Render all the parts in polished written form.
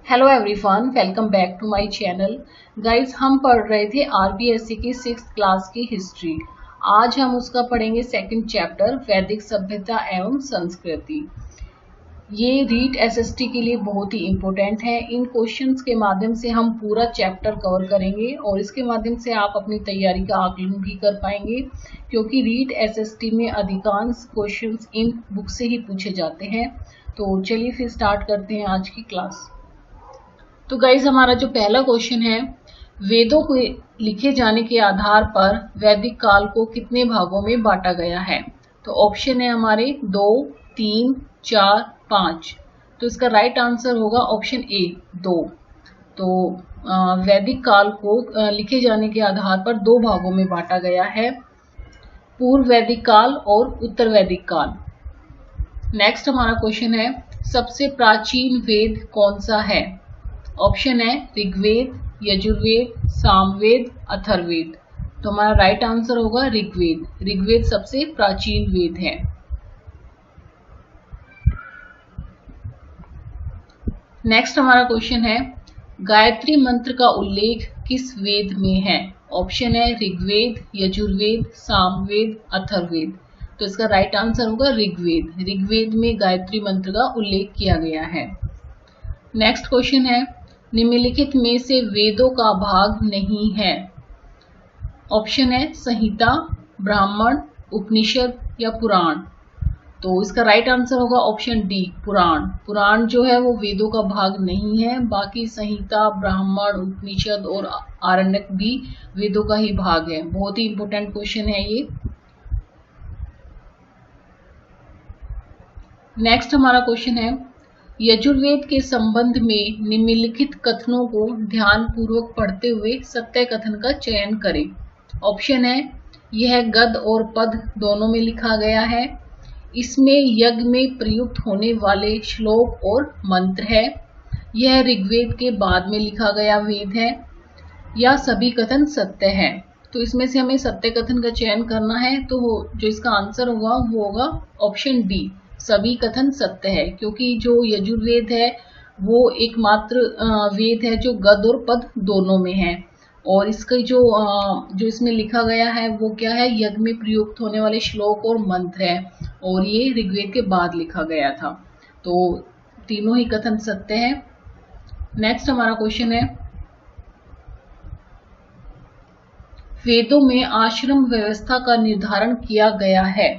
Hello everyone, welcome back to my channel. Guys, हम पढ़ रहे थे आरबीएससी की 6th क्लास की हिस्ट्री। आज हम उसका पढ़ेंगे सेकंड चैप्टर, वैदिक सभ्यता एवं संस्कृति। ये रीट एसएसटी के लिए बहुत ही इम्पोर्टेंट है। इन क्वेश्चंस के माध्यम से हम पूरा चैप्टर कवर करेंगे और इसके माध्यम से आप अपनी तैयारी का आकलन भी कर पाएंगे, क्योंकि रीट एसएसटी में अधिकांश क्वेश्चंस इन बुक से ही पूछे जाते हैं। तो चलिए फिर स्टार्ट करते हैं आज की क्लास। तो गाइज, हमारा जो पहला क्वेश्चन है, वेदों को लिखे जाने के आधार पर वैदिक काल को कितने भागों में बांटा गया है? तो ऑप्शन है हमारे 2, 3, 4, 5। तो इसका राइट आंसर होगा ऑप्शन ए 2। तो वैदिक काल को लिखे जाने के आधार पर 2 भागों में बांटा गया है, पूर्व वैदिक काल और उत्तर वैदिक काल। नेक्स्ट हमारा क्वेश्चन है, सबसे प्राचीन वेद कौन सा है? ऑप्शन है ऋग्वेद, यजुर्वेद, सामवेद, अथर्ववेद। तो हमारा राइट आंसर होगा ऋग्वेद। ऋग्वेद सबसे प्राचीन वेद है। नेक्स्ट हमारा क्वेश्चन है, गायत्री मंत्र का उल्लेख किस वेद में है? ऑप्शन है ऋग्वेद, यजुर्वेद, सामवेद, अथर्ववेद। तो इसका राइट आंसर होगा ऋग्वेद। ऋग्वेद में गायत्री मंत्र का उल्लेख किया गया है। नेक्स्ट क्वेश्चन है, निम्नलिखित में से वेदों का भाग नहीं है? ऑप्शन है संहिता, ब्राह्मण, उपनिषद या पुराण। तो इसका राइट आंसर होगा ऑप्शन डी, पुराण। पुराण जो है वो वेदों का भाग नहीं है, बाकी संहिता, ब्राह्मण, उपनिषद और आरण्यक भी वेदों का ही भाग है। बहुत ही इंपॉर्टेंट क्वेश्चन है ये। नेक्स्ट हमारा क्वेश्चन है, यजुर्वेद के संबंध में निम्नलिखित कथनों को ध्यान पूर्वक पढ़ते हुए सत्य कथन का चयन करें। ऑप्शन है, यह गद और पद दोनों में लिखा गया है, इसमें यज्ञ में प्रयुक्त होने वाले श्लोक और मंत्र है, यह ऋग्वेद के बाद में लिखा गया वेद है, या सभी कथन सत्य है। तो इसमें से हमें सत्य कथन का चयन करना है। तो जो इसका आंसर होगा वो होगा ऑप्शन डी, सभी कथन सत्य है, क्योंकि जो यजुर्वेद है वो एकमात्र वेद है जो गद और पद दोनों में है। और इसका जो इसमें लिखा गया है वो क्या है? यज्ञ में प्रयुक्त होने वाले श्लोक और मंत्र है, और ये ऋग्वेद के बाद लिखा गया था। तो तीनों ही कथन सत्य है। नेक्स्ट हमारा क्वेश्चन है, वेदों में आश्रम व्यवस्था का निर्धारण किया गया है।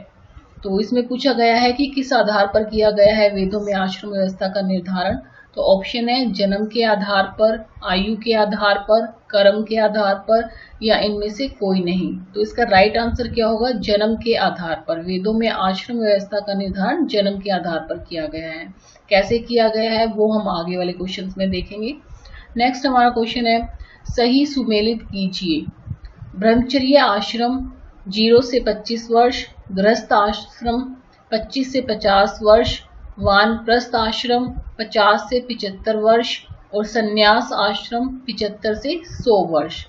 तो इसमें पूछा गया है कि किस आधार पर किया गया है वेदों में आश्रम व्यवस्था का निर्धारण। तो ऑप्शन है जन्म के आधार पर, आयु के आधार पर, कर्म के आधार पर, या इनमें से कोई नहीं। तो इसका राइट आंसर क्या होगा? जन्म के आधार पर। वेदों में आश्रम व्यवस्था का निर्धारण जन्म के आधार पर किया गया है। कैसे किया गया है वो हम आगे वाले क्वेश्चन में देखेंगे। नेक्स्ट हमारा क्वेश्चन है, सही सुमेलित कीजिए। ब्रह्मचर्य आश्रम 0 से 25 वर्ष, गृहस्थ आश्रम 25 से 50 वर्ष, वानप्रस्थ आश्रम 50 से 75 वर्ष और संन्यास आश्रम 75 से 100 वर्ष,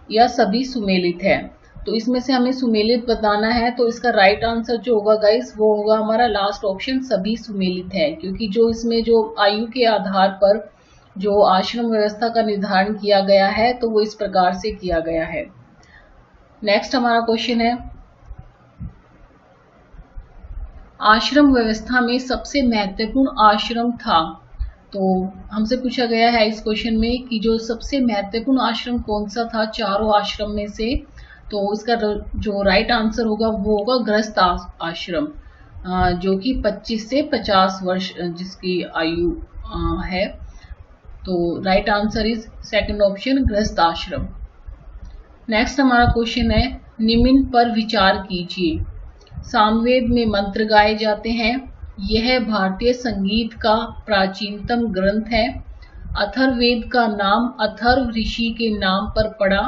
या सभी सुमेलित है। तो इसमें से हमें सुमेलित बताना है। तो इसका राइट आंसर जो होगा गाइस वो होगा हमारा लास्ट ऑप्शन, सभी सुमेलित है, क्योंकि जो इसमें जो आयु के आधार पर जो आश्रम व्यवस्था का निर्धारण किया गया है तो वो इस प्रकार से किया गया है। नेक्स्ट हमारा क्वेश्चन है, आश्रम व्यवस्था में सबसे महत्वपूर्ण आश्रम था। तो हमसे पूछा गया है इस क्वेश्चन में कि जो सबसे महत्वपूर्ण आश्रम कौन सा था चारों आश्रम में से। तो इसका जो राइट आंसर होगा वो होगा गृहस्थ आश्रम, जो कि 25 से 50 वर्ष जिसकी आयु है। तो right answer is second option, गृहस्थ आश्रम। नेक्स्ट हमारा क्वेश्चन है, निम्न पर विचार कीजिए। सामवेद में मंत्र गाए जाते हैं, यह भारतीय संगीत का प्राचीनतम ग्रंथ है। अथर्ववेद का नाम अथर्व ऋषि के नाम पर पड़ा।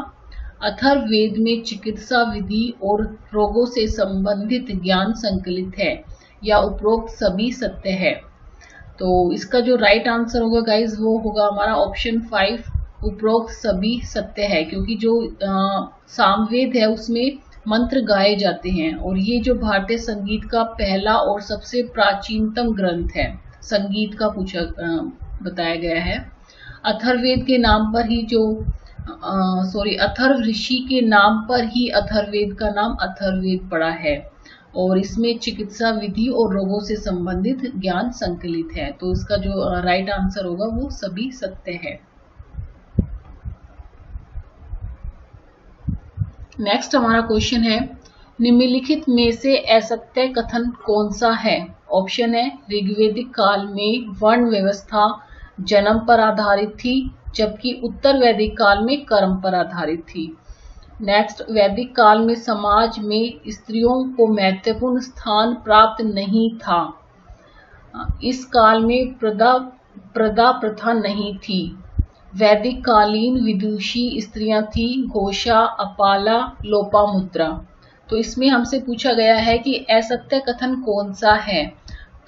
अथर्ववेद में चिकित्सा विधि और रोगों से संबंधित ज्ञान संकलित है, या उपरोक्त सभी सत्य है। तो इसका जो राइट आंसर होगा गाइज वो होगा हमारा ऑप्शन 5, उपरोक्त सभी सत्य है, क्योंकि जो सामवेद है उसमें मंत्र गाए जाते हैं, और ये जो भारतीय संगीत का पहला और सबसे प्राचीनतम ग्रंथ है। संगीत का बताया गया है। अथर्ववेद के नाम पर ही अथर्व ऋषि के नाम पर ही अथर्ववेद का नाम अथर्ववेद पड़ा है और इसमें चिकित्सा विधि और रोगों से संबंधित ज्ञान संकलित है। तो इसका जो राइट आंसर होगा वो सभी सत्य है। नेक्स्ट हमारा क्वेश्चन है, निम्नलिखित में से असत्य कथन कौन सा है? ऑप्शन है, ऋग्वैदिक काल में वर्ण व्यवस्था जन्म पर आधारित थी, जबकि उत्तर वैदिक काल में कर्म पर आधारित थी। नेक्स्ट, वैदिक काल में समाज में स्त्रियों को महत्वपूर्ण स्थान प्राप्त नहीं था। इस काल में प्रदा प्रथा नहीं थी। वैदिक कालीन विदुषी स्त्रियां थी घोषा, अपाला, लोपामुद्रा। तो इसमें हमसे पूछा गया है कि असत्य कथन कौन सा है।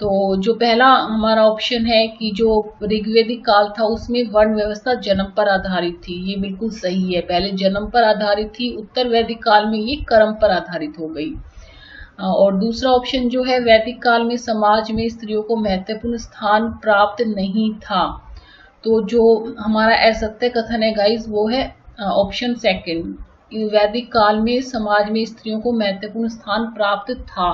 तो जो पहला हमारा ऑप्शन है कि जो ऋग्वैदिक काल था उसमें वर्ण व्यवस्था जन्म पर आधारित थी, ये बिल्कुल सही है। पहले जन्म पर आधारित थी, उत्तर वैदिक काल में ये कर्म पर आधारित हो गई। और दूसरा ऑप्शन जो है, वैदिक काल में समाज में स्त्रियों को महत्वपूर्ण स्थान प्राप्त नहीं था। तो जो हमारा असत्य कथन है गाइस वो है ऑप्शन सेकंड, वैदिक काल में समाज में स्त्रियों को महत्वपूर्ण स्थान प्राप्त था।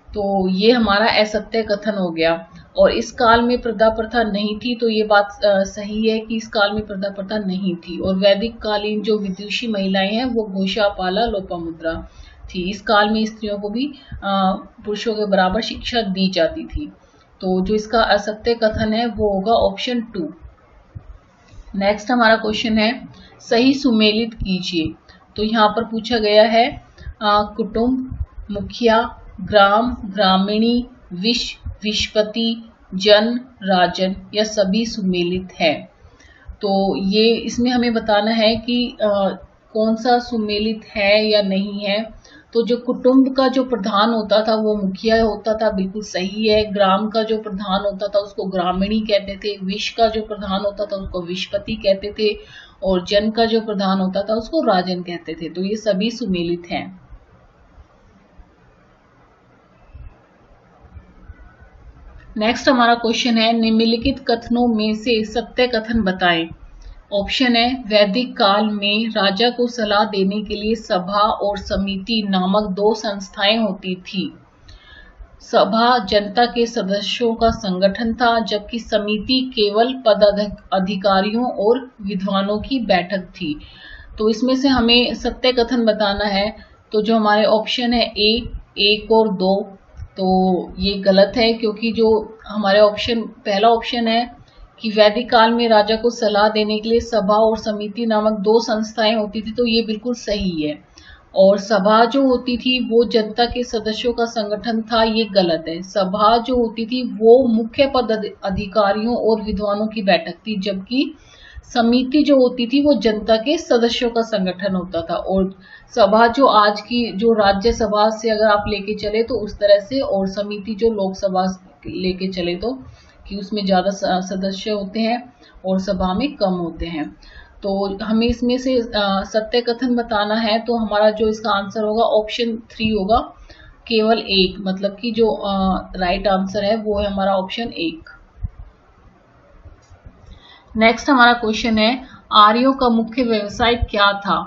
तो ये हमारा असत्य कथन हो गया। और इस काल में प्रदा प्रथा नहीं थी, तो ये बात सही है कि इस काल में प्रदा प्रथा नहीं थी। और वैदिक कालीन जो विदुषी महिलाएं हैं वो घोषा, पाला, लोपामुद्रा थी। इस काल में स्त्रियों को भी पुरुषों के बराबर शिक्षा दी जाती थी। तो जो इसका असत्य कथन है वो होगा ऑप्शन 2। नेक्स्ट हमारा क्वेश्चन है, सही सुमेलित कीजिए। तो यहाँ पर पूछा गया है कुटुंब, मुखिया, ग्राम, ग्रामीणी, विषपति, जन, राजन या सभी सुमेलित है। तो ये इसमें हमें बताना है कि कौन सा सुमेलित है या नहीं है। तो जो कुटुंब का जो प्रधान होता था वो मुखिया होता था, बिल्कुल सही है। ग्राम का जो प्रधान होता था उसको ग्रामीणी कहते थे। विष का जो प्रधान होता था उसको विषपति कहते थे। और जन का जो प्रधान होता था उसको राजन कहते थे। तो ये सभी सुमेलित हैं। नेक्स्ट हमारा क्वेश्चन है, निम्नलिखित कथनों में से सत्य कथन बताएं। ऑप्शन है, वैदिक काल में राजा को सलाह देने के लिए सभा और समिति नामक 2 संस्थाएं होती थी। सभा जनता के सदस्यों का संगठन था, जबकि समिति केवल पदाधिकारियों और विद्वानों की बैठक थी। तो इसमें से हमें सत्य कथन बताना है। तो जो हमारे ऑप्शन है ए, 1 और 2, तो ये गलत है, क्योंकि जो हमारे पहला ऑप्शन है कि वैदिक काल में राजा को सलाह देने के लिए सभा और समिति नामक 2 संस्थाएं होती थी, तो ये बिल्कुल सही है। और सभा जो होती थी वो जनता के सदस्यों का संगठन था, ये गलत है। सभा जो होती थी वो मुख्य पद अधिकारियों और विद्वानों की बैठक थी, जबकि समिति जो होती थी वो जनता के सदस्यों का संगठन होता था। और सभा जो आज की जो राज्यसभा से अगर आप लेके चले तो उस तरह से, और समिति जो लोकसभा लेके चले तो कि उसमें ज्यादा सदस्य होते हैं और सभा में कम होते हैं। तो हमें इसमें से सत्य कथन बताना है। तो हमारा जो इसका आंसर होगा ऑप्शन 3 होगा, केवल 1, मतलब कि जो राइट आंसर है वो है हमारा ऑप्शन 1। नेक्स्ट हमारा क्वेश्चन है, आर्यों का मुख्य व्यवसाय क्या था?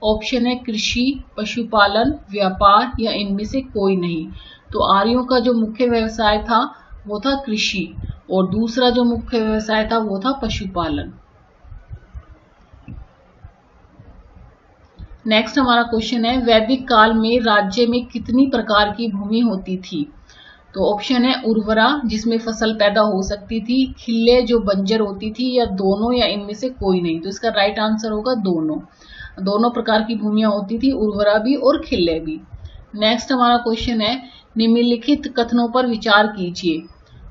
ऑप्शन है कृषि, पशुपालन, व्यापार या इनमें से कोई नहीं। तो आर्यों का जो मुख्य व्यवसाय था वो था कृषि, और दूसरा जो मुख्य व्यवसाय था वो था पशुपालन। नेक्स्ट हमारा क्वेश्चन है, वैदिक काल में राज्य में कितनी प्रकार की भूमि होती थी? तो ऑप्शन है उर्वरा, जिसमें फसल पैदा हो सकती थी, खिल्ले जो बंजर होती थी, या दोनों या इनमें से कोई नहीं। तो इसका राइट आंसर होगा दोनों प्रकार की भूमियां होती थी, उर्वरा भी और खिल्ले भी। नेक्स्ट हमारा क्वेश्चन है, निम्नलिखित कथनों पर विचार कीजिए।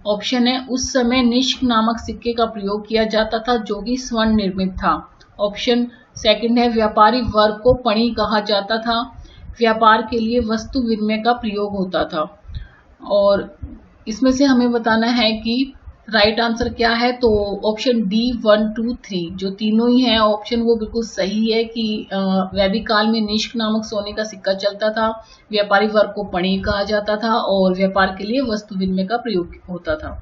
ऑप्शन है, उस समय निष्क नामक सिक्के का प्रयोग किया जाता था जो कि स्वर्ण निर्मित था। ऑप्शन सेकंड है, व्यापारी वर्ग को पणी कहा जाता था, व्यापार के लिए वस्तु विनिमय का प्रयोग होता था। और इसमें से हमें बताना है कि राइट आंसर क्या है। तो ऑप्शन डी 1, 2, 3 जो तीनों ही हैं ऑप्शन वो बिल्कुल सही है कि वैदिक काल में निष्क नामक सोने का सिक्का चलता था, व्यापारी वर्ग को पणी कहा जाता था और व्यापार के लिए वस्तु विनिमय का प्रयोग होता था।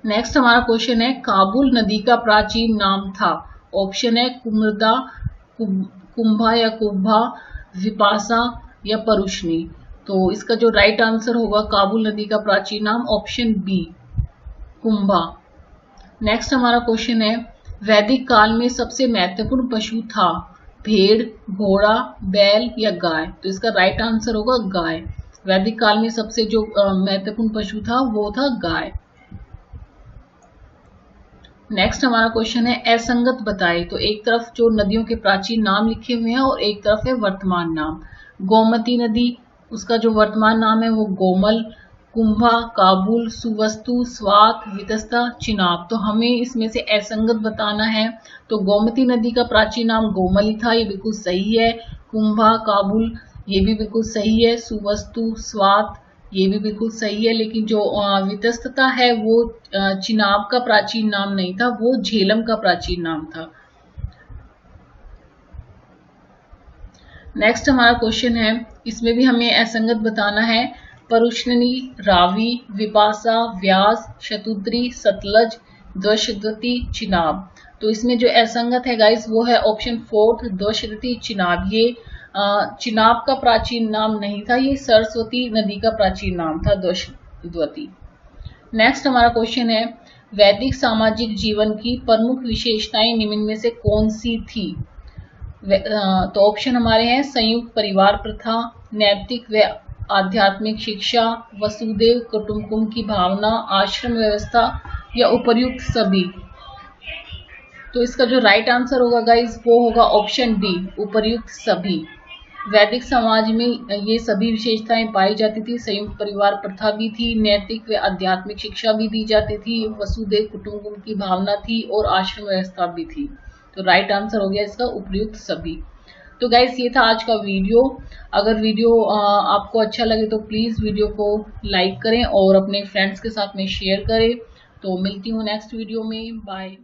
नेक्स्ट हमारा क्वेश्चन है काबुल नदी का प्राचीन नाम था। ऑप्शन है कुमृदा, कुंभा या कुब्भा, विपासा या परुष्णी। तो इसका जो राइट आंसर होगा काबुल नदी का प्राचीन नाम ऑप्शन बी कुंभा। नेक्स्ट हमारा क्वेश्चन है वैदिक काल में सबसे महत्वपूर्ण पशु था। भेड़, घोड़ा, बैल या गाय। तो इसका राइट आंसर होगा गाय। वैदिक काल में सबसे जो महत्वपूर्ण पशु था वो था गाय। नेक्स्ट हमारा क्वेश्चन है असंगत बताए। तो एक तरफ जो नदियों के प्राचीन नाम लिखे हुए हैं और एक तरफ है वर्तमान नाम। गोमती नदी, उसका जो वर्तमान नाम है वो गोमल, कुंभा, काबुल, सुवस्तु, स्वात, वितस्ता, चिनाब। तो हमें इसमें से असंगत बताना है। तो गोमती नदी का प्राचीन नाम गोमल ही था, ये बिल्कुल सही है। कुंभा, काबुल ये भी बिल्कुल सही है। सुवस्तु, स्वात ये भी बिल्कुल सही है। लेकिन जो वितस्तता है वो चिनाब का प्राचीन नाम नहीं था, वो झेलम का प्राचीन नाम था। नेक्स्ट हमारा क्वेश्चन है, इसमें भी हमें असंगत बताना है। परुष्णी, रावी, विपासा, व्यास, शतुद्री, सतलज, द्वशद्वती, चिनाब। तो इसमें जो असंगत है गाइस वो है ऑप्शन 4 द्वशद्वती चिनाब। ये चिनाब का प्राचीन नाम नहीं था, ये सरस्वती नदी का प्राचीन नाम था द्वशद्वती। नेक्स्ट हमारा क्वेश्चन है वैदिक सामाजिक जीवन की प्रमुख विशेषताएं निम्न में से कौन सी थी। तो ऑप्शन हमारे हैं संयुक्त परिवार प्रथा, नैतिक व आध्यात्मिक शिक्षा, वसुदेव कुटुंबकम की भावना, आश्रम व्यवस्था या उपर्युक्त सभी। तो इसका जो राइट आंसर होगा गाइस वो होगा ऑप्शन डी उपर्युक्त सभी। वैदिक समाज में ये सभी विशेषताएं पाई जाती थी। संयुक्त परिवार प्रथा भी थी, नैतिक व आध्यात्मिक शिक्षा भी दी जाती थी, वसुदेव कुटुंबकम की भावना थी और आश्रम व्यवस्था भी थी। तो राइट आंसर हो गया इसका उपर्युक्त सभी। तो गाइस ये था आज का वीडियो। अगर वीडियो आपको अच्छा लगे तो प्लीज वीडियो को लाइक करें और अपने फ्रेंड्स के साथ में शेयर करें। तो मिलती हूँ नेक्स्ट वीडियो में। बाय।